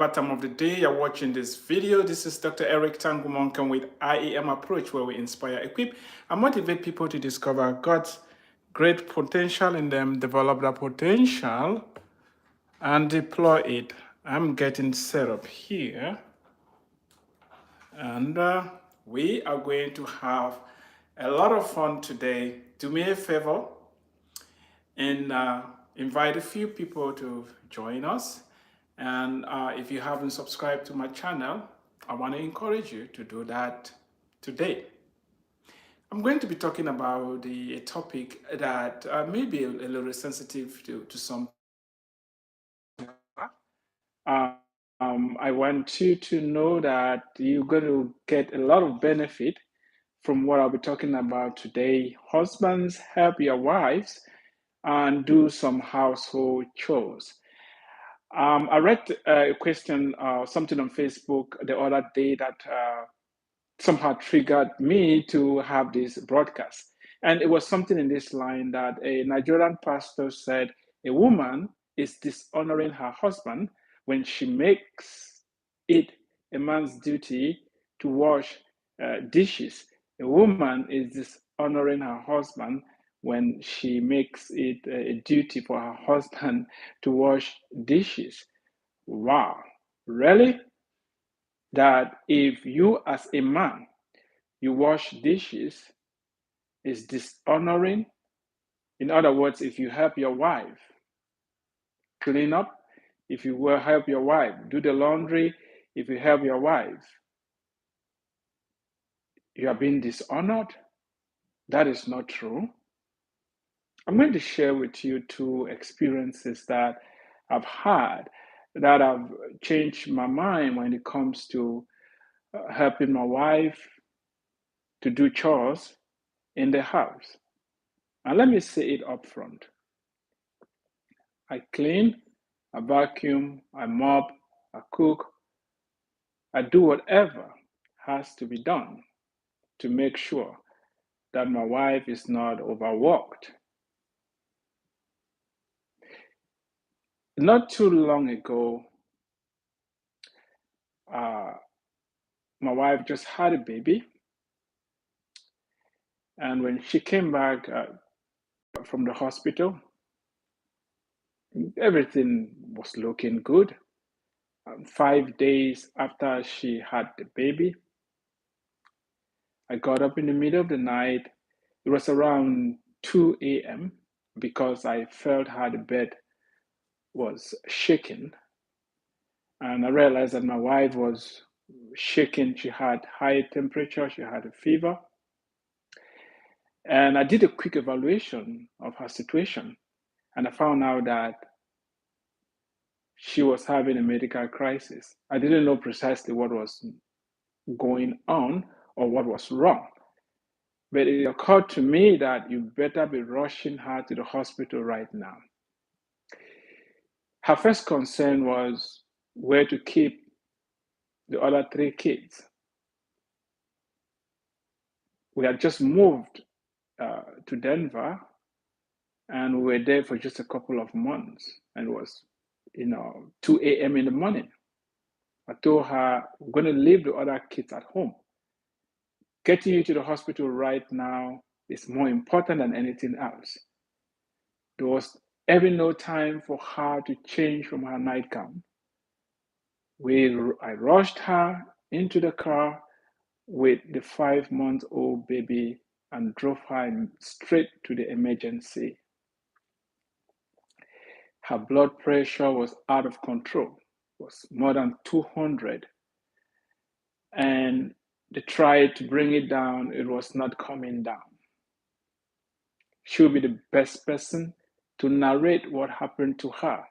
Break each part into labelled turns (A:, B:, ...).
A: What time of the day you're watching this video. This is Dr. Eric Tangumonkan with IEM Approach, where we inspire, equip, and motivate people to discover God's great potential in them, develop that potential, and deploy it. I'm getting set up here, and we are going to have a lot of fun today. Do me a favor and invite a few people to join us. And if you haven't subscribed to my channel, I want to encourage you to do that today. I'm going to be talking about a topic that may be a little sensitive to some. I want you to know that you're going to get a lot of benefit from what I'll be talking about today. Husbands, help your wives and do some household chores. I read a question, something on Facebook the other day that somehow triggered me to have this broadcast. And it was something in this line that a Nigerian pastor said a woman is dishonoring her husband when she makes it a man's duty to wash dishes. A woman is dishonoring her husband when she makes it a duty for her husband to wash dishes. Wow, really? That if you as a man you wash dishes is dishonoring? In other words, if you help your wife clean up, if you will help your wife do the laundry, if you help your wife, you are being dishonored? That is not true. I'm going to share with you two experiences that I've had that have changed my mind when it comes to helping my wife to do chores in the house. And let me say it up front. I clean, I vacuum, I mop, I cook, I do whatever has to be done to make sure that my wife is not overworked. Not too long ago, my wife just had a baby. And when she came back from the hospital, everything was looking good. 5 days after she had the baby, I got up in the middle of the night. It was around 2 a.m. because I felt how the bed was shaking. And I realized that my wife was shaking. She had high temperature, she had a fever. And I did a quick evaluation of her situation. And I found out that she was having a medical crisis. I didn't know precisely what was going on or what was wrong. But it occurred to me that you better be rushing her to the hospital right now. Her first concern was where to keep the other 3 kids. We had just moved to Denver, and we were there for just a couple of months, and it was 2 a.m. in the morning. I told her, we're going to leave the other kids at home. Getting you to the hospital right now is more important than anything else. There was even no time for her to change from her nightgown. I rushed her into the car with the 5-month-old baby and drove her straight to the emergency. Her blood pressure was out of control, it was more than 200. And they tried to bring it down, it was not coming down. She'll be the best person to narrate what happened to her.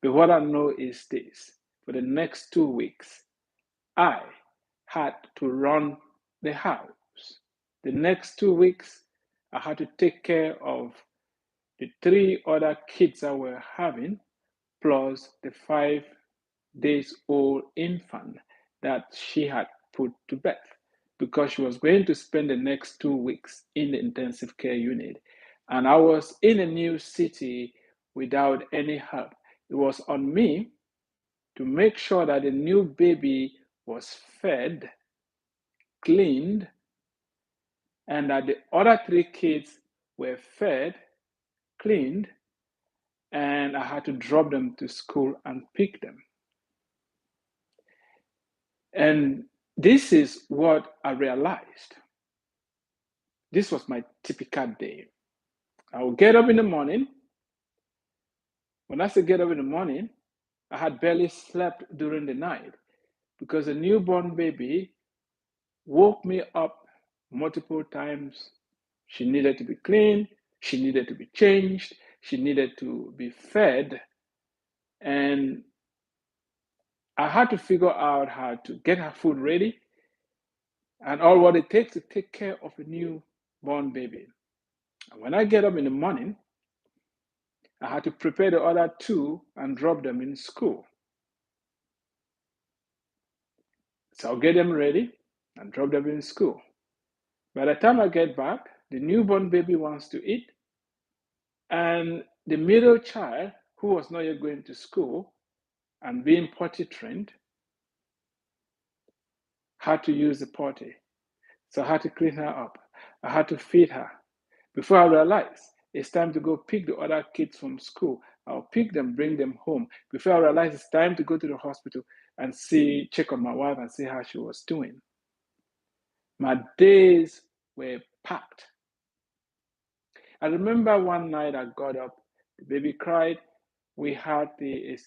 A: But what I know is this: for the next 2 weeks, I had to run the house. The next 2 weeks, I had to take care of the 3 other kids I were having, plus the 5 days old infant that she had put to bed, because she was going to spend the next 2 weeks in the intensive care unit. And I was in a new city without any help. It was on me to make sure that the new baby was fed, cleaned, and that the other three kids were fed, cleaned, and I had to drop them to school and pick them. And this is what I realized. This was my typical day. I would get up in the morning. When I say get up in the morning, I had barely slept during the night because a newborn baby woke me up multiple times. She needed to be cleaned, she needed to be changed, she needed to be fed. And I had to figure out how to get her food ready and all what it takes to take care of a newborn baby. And when I get up in the morning, I had to prepare the other two and drop them in school. So I'll get them ready and drop them in school. By the time I get back, the newborn baby wants to eat, and the middle child, who was not yet going to school and being potty trained, had to use the potty. So I had to clean her up. I had to feed her. Before I realized it's time to go pick the other kids from school, I'll pick them, bring them home. Before I realized it's time to go to the hospital and check on my wife and see how she was doing. My days were packed. I remember one night I got up, the baby cried. We had it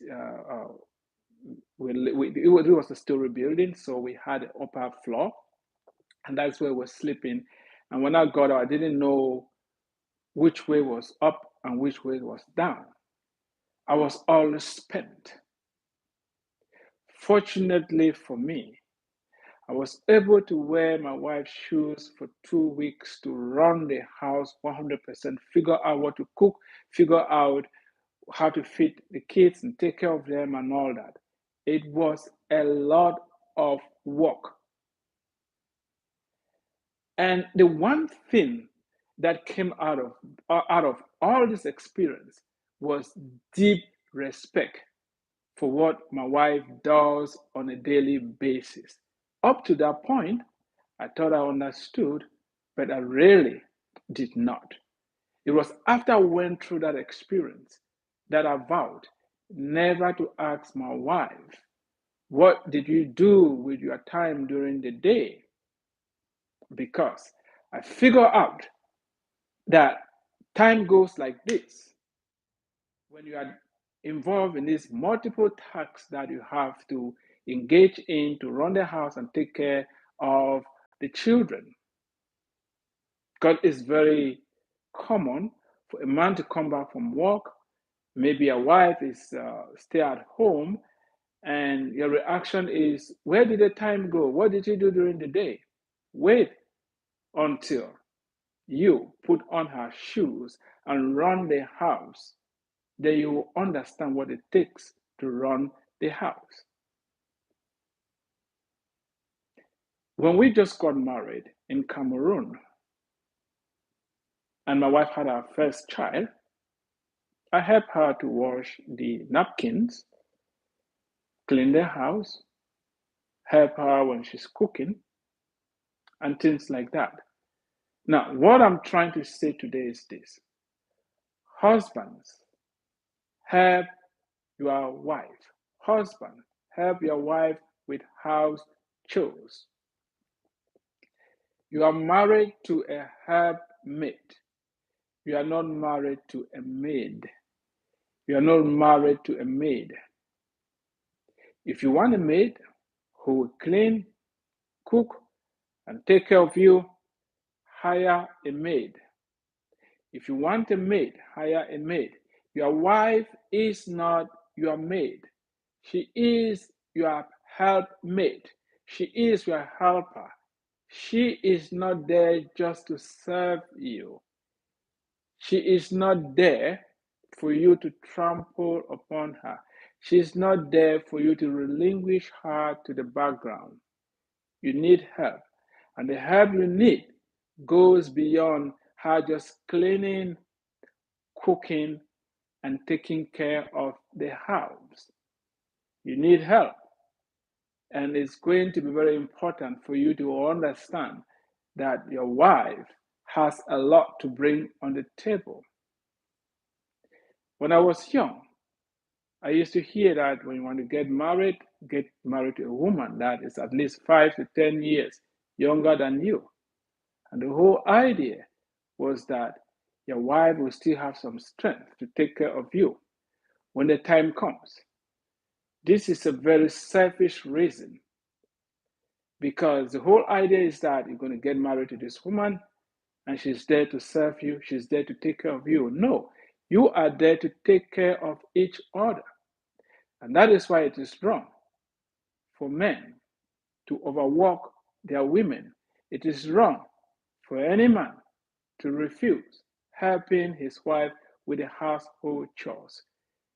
A: was a story building, so we had an upper floor, and that's where we were sleeping. And when I got up, I didn't know which way was up and which way was down. I was all spent. Fortunately for me, I was able to wear my wife's shoes for 2 weeks to run the house 100%, figure out what to cook, figure out how to feed the kids and take care of them and all that. It was a lot of work. And the one thing that came out of all this experience was deep respect for what my wife does on a daily basis. Up to that point, I thought I understood, but I really did not. It was after I went through that experience that I vowed never to ask my wife, what did you do with your time during the day? Because I figured out that time goes like this. When you are involved in these multiple tasks that you have to engage in to run the house and take care of the children. Because it's very common for a man to come back from work, maybe a wife is stay at home, and your reaction is, where did the time go? What did you do during the day? Wait until you put on her shoes and run the house. Then you will understand what it takes to run the house. When we just got married in Cameroon, and my wife had our first child, I helped her to wash the napkins, clean the house, help her when she's cooking, and things like that. Now, what I'm trying to say today is this: husbands, help your wife. Husband, help your wife with house chores. You are married to a helpmate. You are not married to a maid. You are not married to a maid. If you want a maid who will clean, cook, and take care of you, hire a maid. If you want a maid, hire a maid. Your wife is not your maid. She is your helpmate. She is your helper. She is not there just to serve you. She is not there for you to trample upon her. She is not there for you to relinquish her to the background. You need help. And the help you need goes beyond her just cleaning, cooking, and taking care of the house. You need help. And it's going to be very important for you to understand that your wife has a lot to bring on the table. When I was young, I used to hear that when you want to get married to a woman that is at least 5 to 10 years younger than you. And the whole idea was that your wife will still have some strength to take care of you when the time comes. This is a very selfish reason because the whole idea is that you're going to get married to this woman and she's there to serve you, she's there to take care of you. No, you are there to take care of each other. And that is why it is wrong for men to overwork their women. It is wrong for any man to refuse helping his wife with the household chores.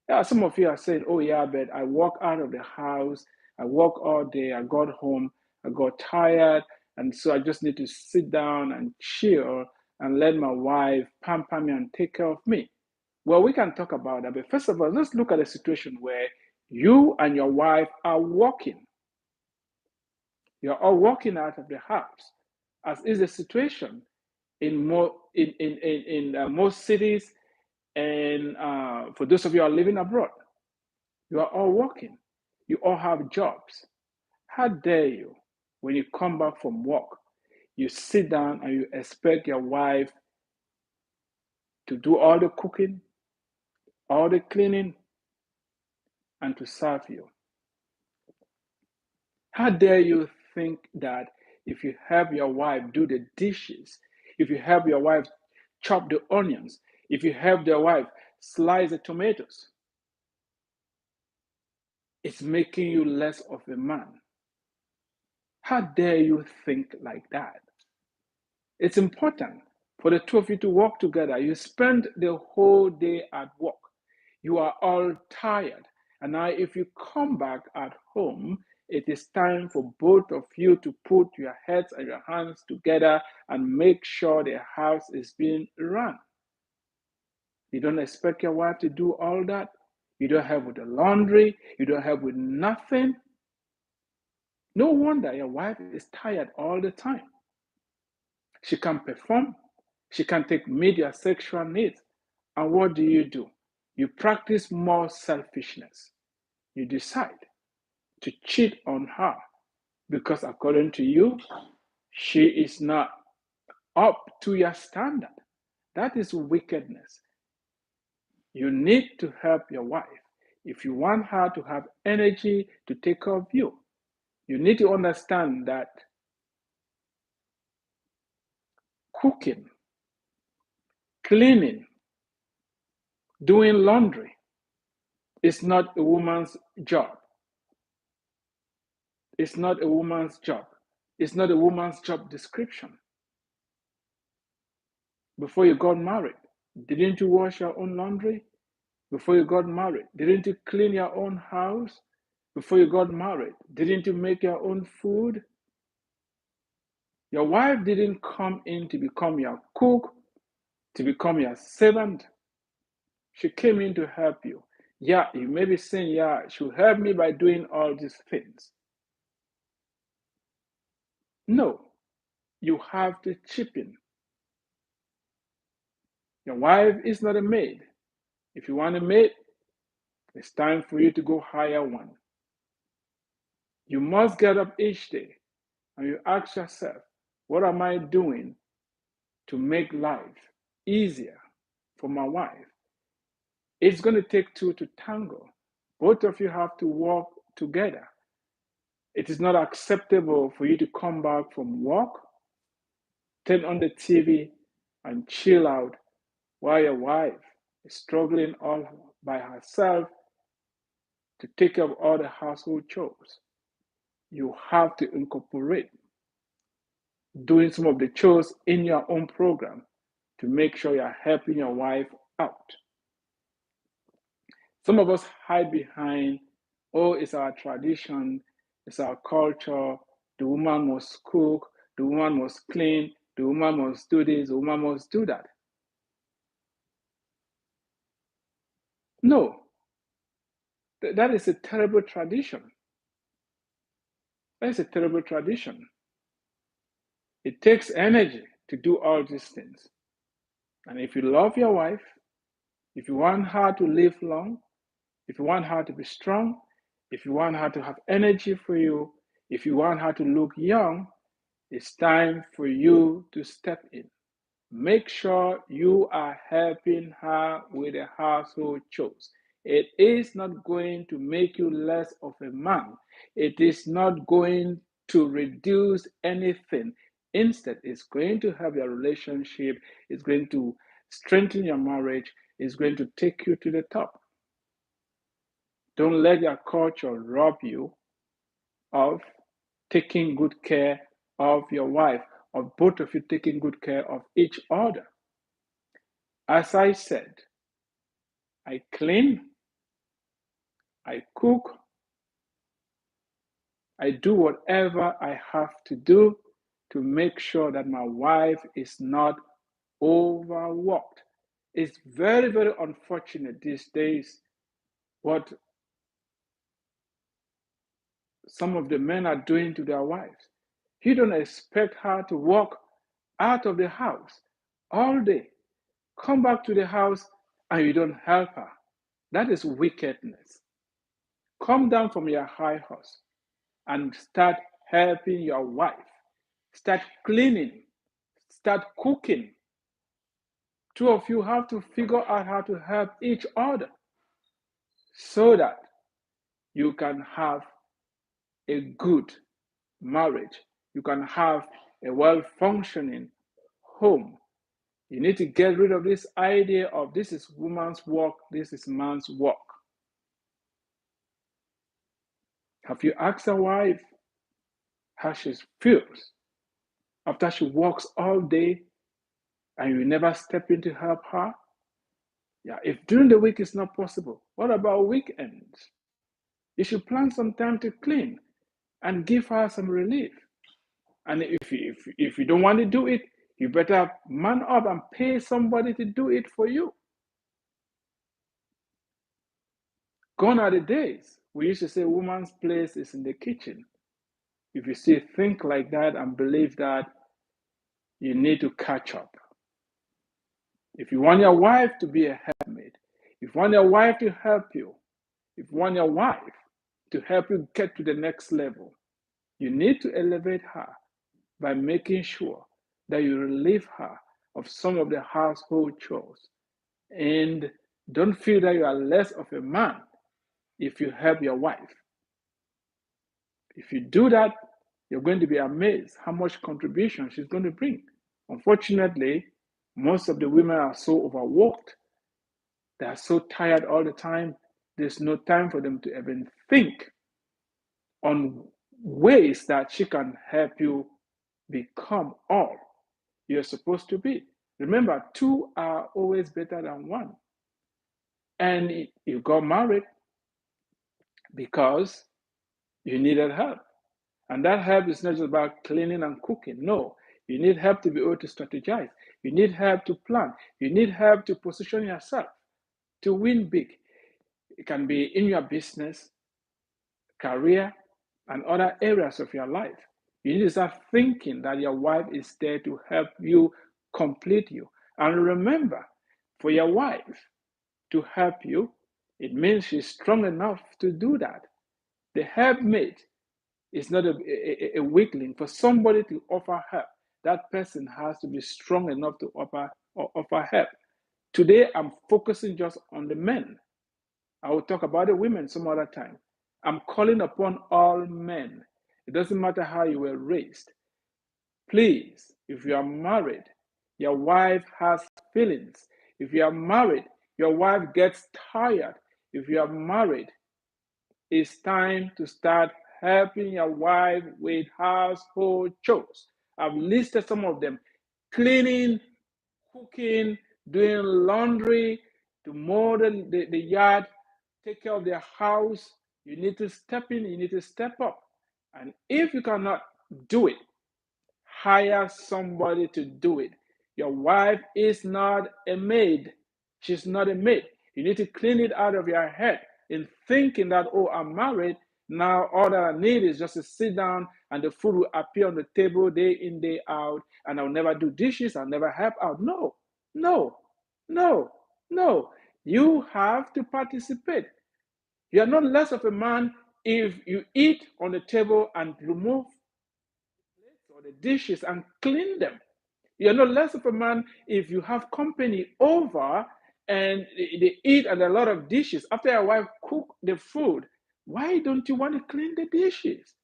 A: Yeah, some of you are saying, oh, yeah, but I walk out of the house, I work all day, I got home, I got tired, and so I just need to sit down and chill and let my wife pamper me and take care of me. Well, we can talk about that, but first of all, let's look at a situation where you and your wife are working. You're all walking out of the house, as is the situation in most cities, and for those of you who are living abroad, you are all working. You all have jobs. How dare you, when you come back from work, you sit down and you expect your wife to do all the cooking, all the cleaning, and to serve you? How dare you think that if you help your wife do the dishes, if you help your wife chop the onions, if you help your wife slice the tomatoes, it's making you less of a man? How dare you think like that? It's important for the two of you to work together. You spend the whole day at work. You are all tired. And now, if you come back at home, it is time for both of you to put your heads and your hands together and make sure the house is being run. You don't expect your wife to do all that. You don't help with the laundry. You don't help with nothing. No wonder your wife is tired all the time. She can't perform. She can't meet your sexual needs. And what do? You practice more selfishness. You decide to cheat on her because, according to you, she is not up to your standard. That is wickedness. You need to help your wife if you want her to have energy to take care of you. You need to understand that cooking, cleaning, doing laundry is not a woman's job. It's not a woman's job. It's not a woman's job description. Before you got married, didn't you wash your own laundry? Before you got married, didn't you clean your own house? Before you got married, didn't you make your own food? Your wife didn't come in to become your cook, to become your servant. She came in to help you. Yeah, you may be saying, yeah, she'll help me by doing all these things. No, you have to chip in. Your wife is not a maid. If you want a maid, it's time for you to go hire one. You must get up each day and you ask yourself, what am I doing to make life easier for my wife? It's going to take two to tango. Both of you have to work together. It is not acceptable for you to come back from work, turn on the TV, and chill out while your wife is struggling all by herself to take care of all the household chores. You have to incorporate doing some of the chores in your own program to make sure you're helping your wife out. Some of us hide behind, oh, it's our tradition, it's our culture, the woman must cook, the woman must clean, the woman must do this, the woman must do that. No, That is a terrible tradition. That is a terrible tradition. It takes energy to do all these things. And if you love your wife, if you want her to live long, if you want her to be strong, if you want her to have energy for you, if you want her to look young, it's time for you to step in. Make sure you are helping her with the household chores. It is not going to make you less of a man. It is not going to reduce anything. Instead, it's going to help your relationship. It's going to strengthen your marriage. It's going to take you to the top. Don't let your culture rob you of taking good care of your wife, of both of you taking good care of each other. As I said, I clean, I cook, I do whatever I have to do to make sure that my wife is not overworked. It's very, very unfortunate these days what some of the men are doing to their wives. You don't expect her to walk out of the house all day, come back to the house, and you don't help her. That is wickedness. Come down from your high horse and start helping your wife. Start cleaning. Start cooking. Two of you have to figure out how to help each other so that you can have a good marriage. You can have a well functioning home. You need to get rid of this idea of this is woman's work, this is man's work. Have you asked your wife how she feels after she works all day and you never step in to help her? Yeah, if during the week is not possible, what about weekends? You should plan some time to clean and give her some relief. And if you don't want to do it, you better man up and pay somebody to do it for you. Gone are the days we used to say woman's place is in the kitchen. If you still think like that and believe that, you need to catch up. If you want your wife to be a helpmate, if you want your wife to help you, if you want your wife to help you get to the next level, you need to elevate her by making sure that you relieve her of some of the household chores. And don't feel that you are less of a man if you help your wife. If you do that, you're going to be amazed how much contribution she's going to bring. Unfortunately, most of the women are so overworked, they are so tired all the time, there's no time for them to even think on ways that she can help you become all you're supposed to be. Remember, two are always better than one. And you got married because you needed help. And that help is not just about cleaning and cooking. No, you need help to be able to strategize. You need help to plan. You need help to position yourself to win big. It can be in your business, career, and other areas of your life. You need to start thinking that your wife is there to help you complete you. And remember, for your wife to help you, it means she's strong enough to do that. The helpmate is not a weakling. For somebody to offer help, that person has to be strong enough to offer help. Today, I'm focusing just on the men. I will talk about the women some other time. I'm calling upon all men. It doesn't matter how you were raised. Please, if you are married, your wife has feelings. If you are married, your wife gets tired. If you are married, it's time to start helping your wife with household chores. I've listed some of them: cleaning, cooking, doing laundry, to mow the yard, take care of their house. You need to step in, you need to step up. And if you cannot do it, hire somebody to do it. Your wife is not a maid. She's not a maid. You need to clean it out of your head in thinking that, oh, I'm married. Now all that I need is just to sit down and the food will appear on the table day in, day out, and I'll never do dishes, I'll never help out. No, no, no, no. You have to participate. You are not less of a man if you eat on the table and remove the plates or the dishes and clean them. You're not less of a man if you have company over and they eat and a lot of dishes. After your wife cook the food, why don't you want to clean the dishes?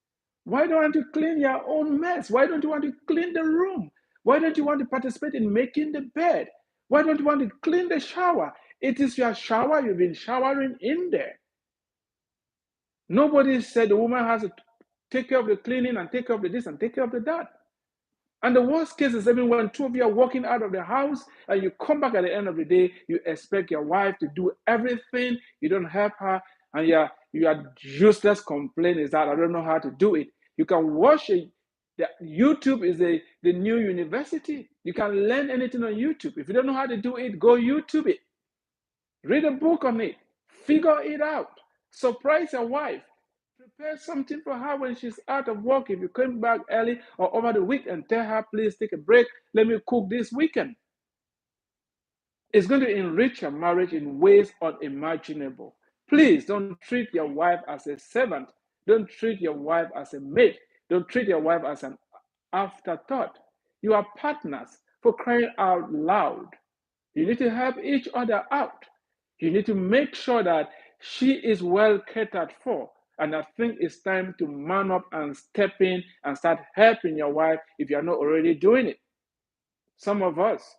A: Why don't you clean your own mess? Why don't you want to clean the room? Why don't you want to participate in making the bed? Why don't you want to clean the shower? It is your shower, you've been showering in there. Nobody said the woman has to take care of the cleaning and take care of the this and take care of the that. And the worst case is even when two of you are walking out of the house and you come back at the end of the day, you expect your wife to do everything. You don't help her, and you are useless complaint is that I don't know how to do it. You can watch it. YouTube is the new university. You can learn anything on YouTube. If you don't know how to do it, go YouTube it. Read a book on it. Figure it out. Surprise your wife. Prepare something for her when she's out of work. If you come back early or over the week and tell her, please take a break, let me cook this weekend. It's going to enrich your marriage in ways unimaginable. Please don't treat your wife as a servant. Don't treat your wife as a mate. Don't treat your wife as an afterthought. You are partners, for crying out loud. You need to help each other out. You need to make sure that she is well catered for. And I think it's time to man up and step in and start helping your wife if you're not already doing it. Some of us,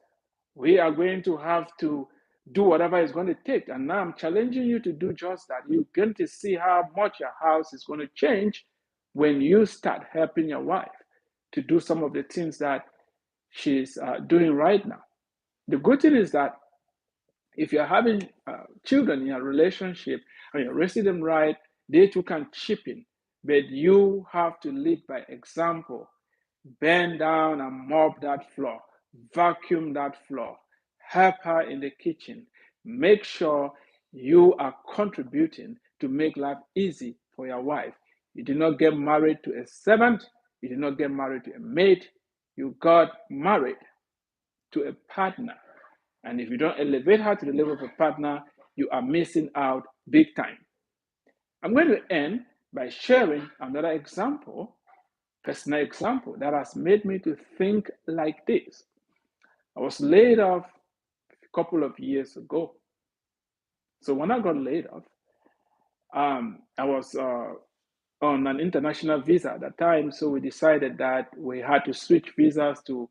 A: we are going to have to do whatever it's going to take. And now I'm challenging you to do just that. You're going to see how much your house is going to change when you start helping your wife to do some of the things that she's doing right now. The good thing is that if you're having children in a relationship and you're raising them right, they too can chip in. But you have to lead by example. Bend down and mop that floor, vacuum that floor, help her in the kitchen. Make sure you are contributing to make life easy for your wife. You did not get married to a servant, you did not get married to a mate, you got married to a partner. And if you don't elevate her to the level of a partner, you are missing out big time. I'm going to end by sharing another example, personal example, that has made me to think like this. I was laid off a couple of years ago. So when I got laid off, I was on an international visa at that time. So we decided that we had to switch visas to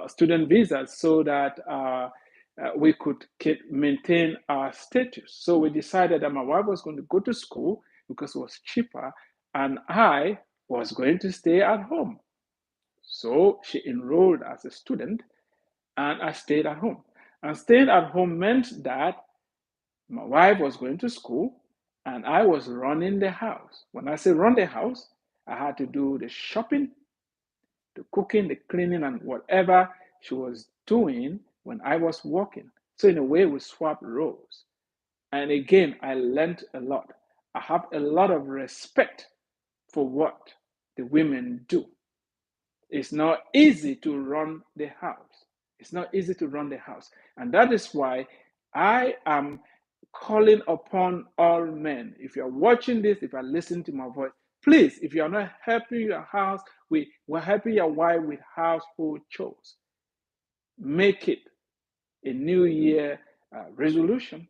A: student visas so that we could maintain our status. So we decided that my wife was going to go to school because it was cheaper, and I was going to stay at home. So she enrolled as a student, and I stayed at home. And staying at home meant that my wife was going to school, and I was running the house. When I say run the house, I had to do the shopping, the cooking, the cleaning, and whatever she was doing when I was working. So, in a way, we swapped roles. And again, I learned a lot. I have a lot of respect for what the women do. It's not easy to run the house. It's not easy to run the house. And that is why I am calling upon all men. If you're watching this, if you're listening to my voice, please, if you're not helping your house, we're helping your wife with household chores. Make it a new year resolution.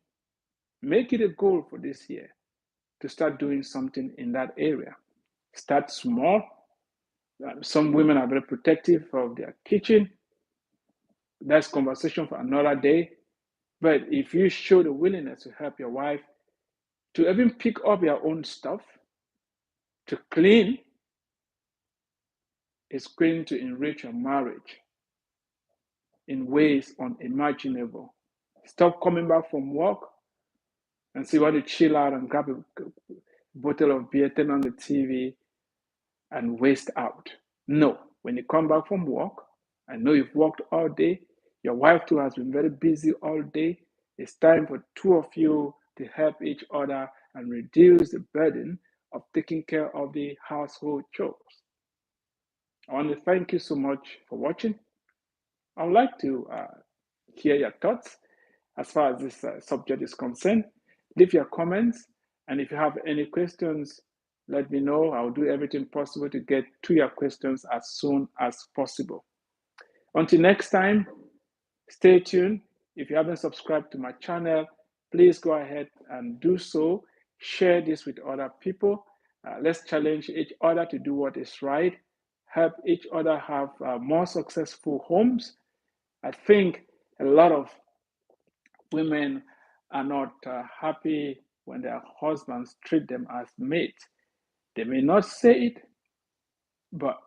A: Make it a goal for this year to start doing something in that area. Start small. Some women are very protective of their kitchen. That's conversation for another day. But if you show the willingness to help your wife, to even pick up your own stuff, to clean, it's going to enrich your marriage in ways unimaginable. Stop coming back from work and say you want to chill out and grab a bottle of beer, turn on the TV, and waste out. No, when you come back from work, I know you've worked all day, your wife too has been very busy all day. It's time for two of you to help each other and reduce the burden of taking care of the household chores. I want to thank you so much for watching. I would like to hear your thoughts as far as this subject is concerned. Leave your comments, and if you have any questions, let me know. I'll do everything possible to get to your questions as soon as possible. Until next time, stay tuned. If you haven't subscribed to my channel, please go ahead and do so. Share this with other people. Let's challenge each other to do what is right, help each other have more successful homes. I think a lot of women are not happy when their husbands treat them as mates. They may not say it, but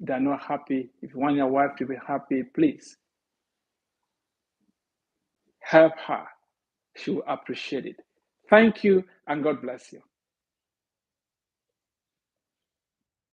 A: they're not happy. If you want your wife to be happy, please help her. She will appreciate it. Thank you, and God bless you.